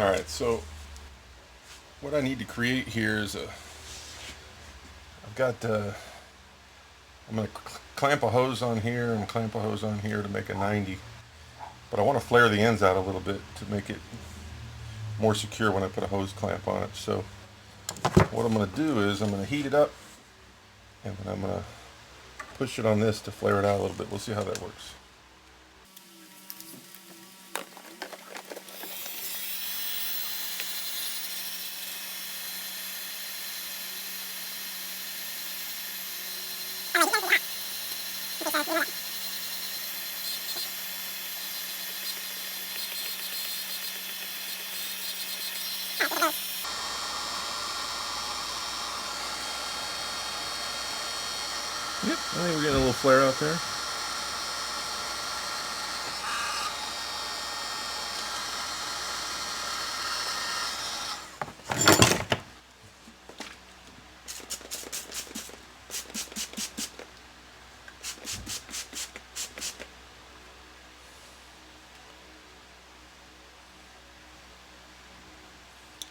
Alright, so what I need to create here is I'm going to clamp a hose on here and clamp a hose on here to make a 90. But I want to flare the ends out a little bit to make it more secure when I put a hose clamp on it. So what I'm going to do is I'm going to heat it up and then I'm going to push it on this to flare it out a little bit. We'll see how that works. Yep, I think we're getting a little flare out there.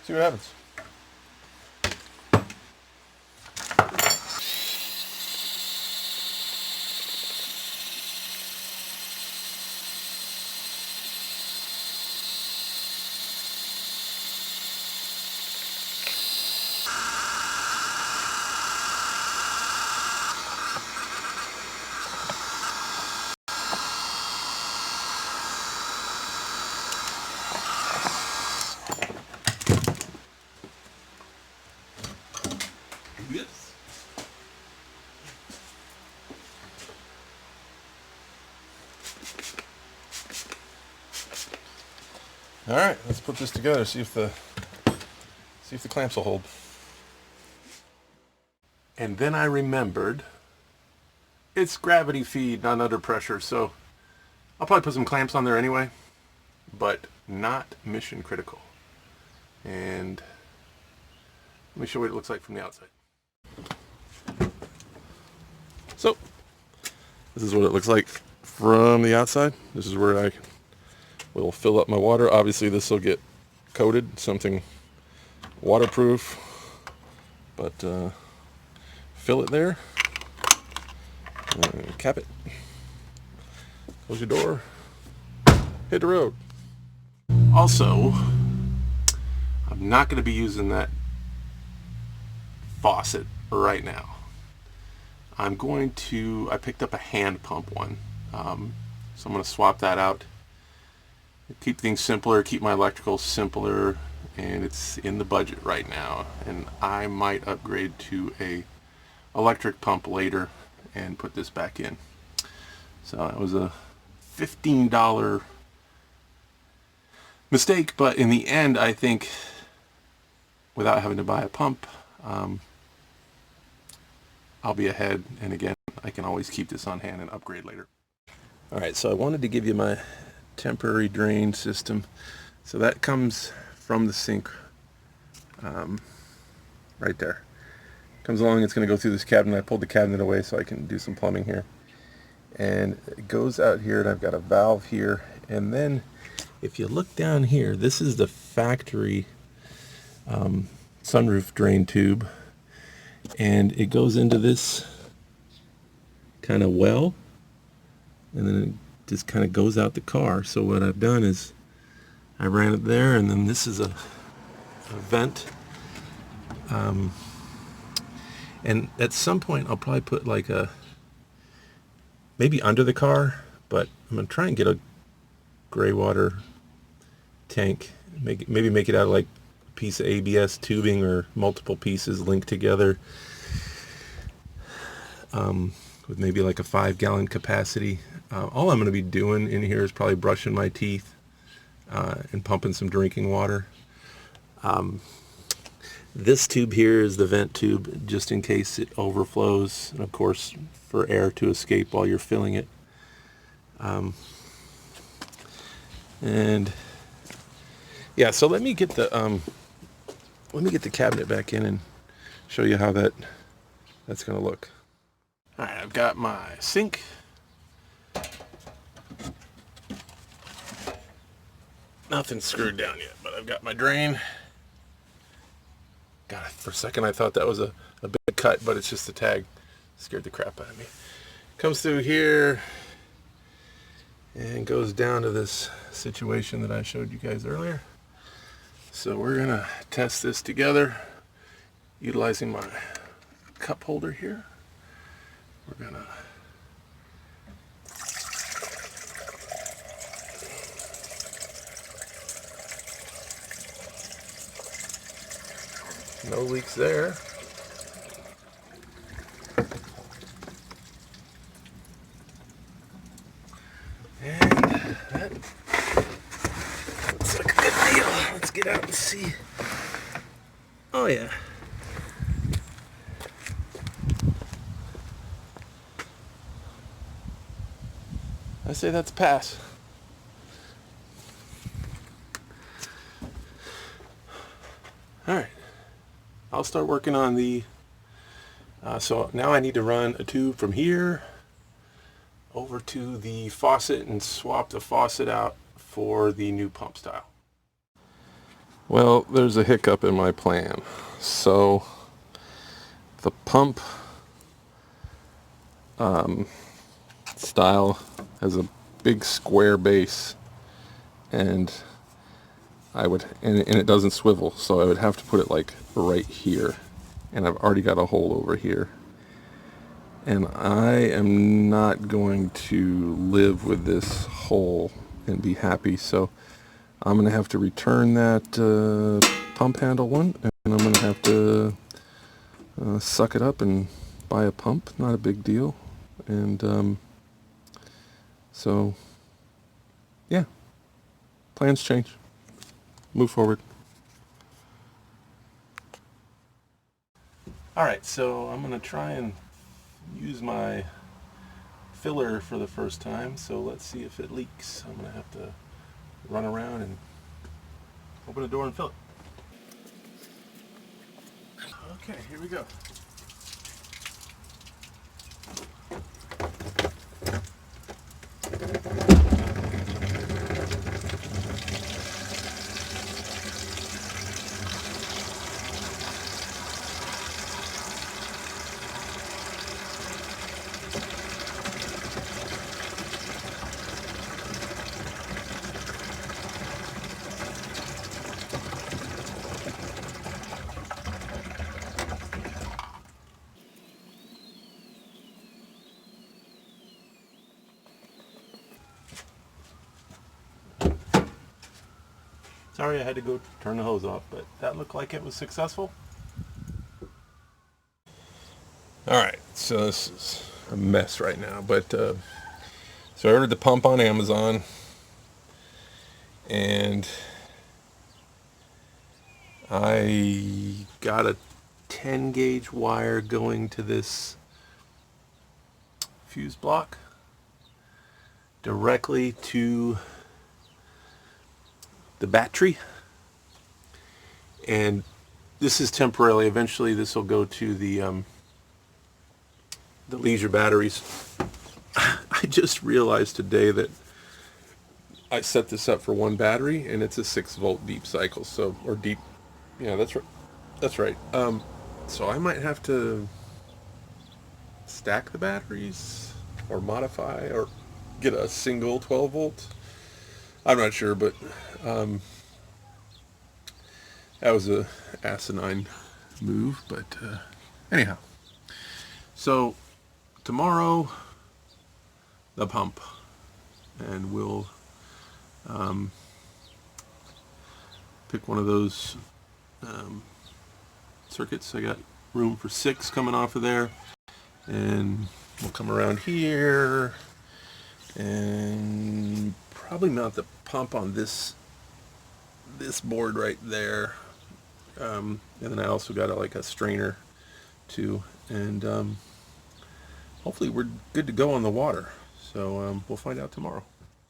See what happens. Yes. All right, let's put this together. See if the clamps will hold. And then I remembered it's gravity feed, not under pressure. So I'll probably put some clamps on there anyway, but not mission critical. And let me show you what it looks like from the outside. So this is what it looks like from the outside. This is where I will fill up my water. Obviously this will get coated, something waterproof, but fill it there, cap it, close your door, hit the road. Also, I'm not going to be using that faucet right now. I picked up a hand pump one, so I'm going to swap that out. Keep things simpler, keep my electrical simpler, and it's in the budget right now. And I might upgrade to a electric pump later and put this back in. So it was a $15 mistake, but in the end, I think without having to buy a pump, I'll be ahead. And again, I can always keep this on hand and upgrade later. All right, so I wanted to give you my temporary drain system. So that comes from the sink right there. Comes along, it's going to go through this cabinet. I pulled the cabinet away so I can do some plumbing here. And it goes out here, and I've got a valve here. And then if you look down here, this is the factory sunroof drain tube. And it goes into this kind of well, and then it just kind of goes out the car. So what I've done is I ran it there, and then this is a vent. And at some point I'll probably put like maybe under the car, but I'm going to try and get a gray water tank, maybe make it out of like a piece of ABS tubing or multiple pieces linked together, with maybe like a 5-gallon capacity. All I'm going to be doing in here is probably brushing my teeth and pumping some drinking water. This tube here is the vent tube, just in case it overflows, and of course for air to escape while you're filling it. And yeah, so let me get the cabinet back in and show you how that's going to look. All right, I've got my sink. Nothing's screwed down yet, but I've got my drain. God, for a second I thought that was a big cut, but it's just a tag. Scared the crap out of me. Comes through here and goes down to this situation that I showed you guys earlier. So we're gonna test this together utilizing my cup holder here. We're gonna no leaks there. And that looks like a good deal. Let's get out and see. Oh yeah. I say that's a pass. All right. I'll start working on the, so now I need to run a tube from here over to the faucet and swap the faucet out for the new pump style. Well, there's a hiccup in my plan. So the pump style has a big square base, and and it doesn't swivel, so I would have to put it like right here, and I've already got a hole over here, and I am not going to live with this hole and be happy, so I'm gonna have to return that pump handle one, and I'm gonna have to suck it up and buy a pump. Not a big deal. And so yeah, plans change. Move forward. Alright, so I'm going to try and use my filler for the first time, so let's see if it leaks. I'm going to have to run around and open the door and fill it. Okay, here we go. Sorry I had to go turn the hose off, but that looked like it was successful. Alright, so this is a mess right now, but so I ordered the pump on Amazon, and I got a 10 gauge wire going to this fuse block directly to the battery, and this is temporarily. Eventually this will go to the leisure batteries. I just realized today that I set this up for one battery, and it's a 6-volt deep cycle, so, or deep, yeah, that's right. So I might have to stack the batteries or modify or get a single 12 volt. I'm not sure, but that was a asinine move. But anyhow, so tomorrow the pump, and we'll pick one of those circuits. I got room for 6 coming off of there, and we'll come around here and probably mount the pump on this board right there, and then I also got like a strainer too, and hopefully we're good to go on the water. So we'll find out tomorrow.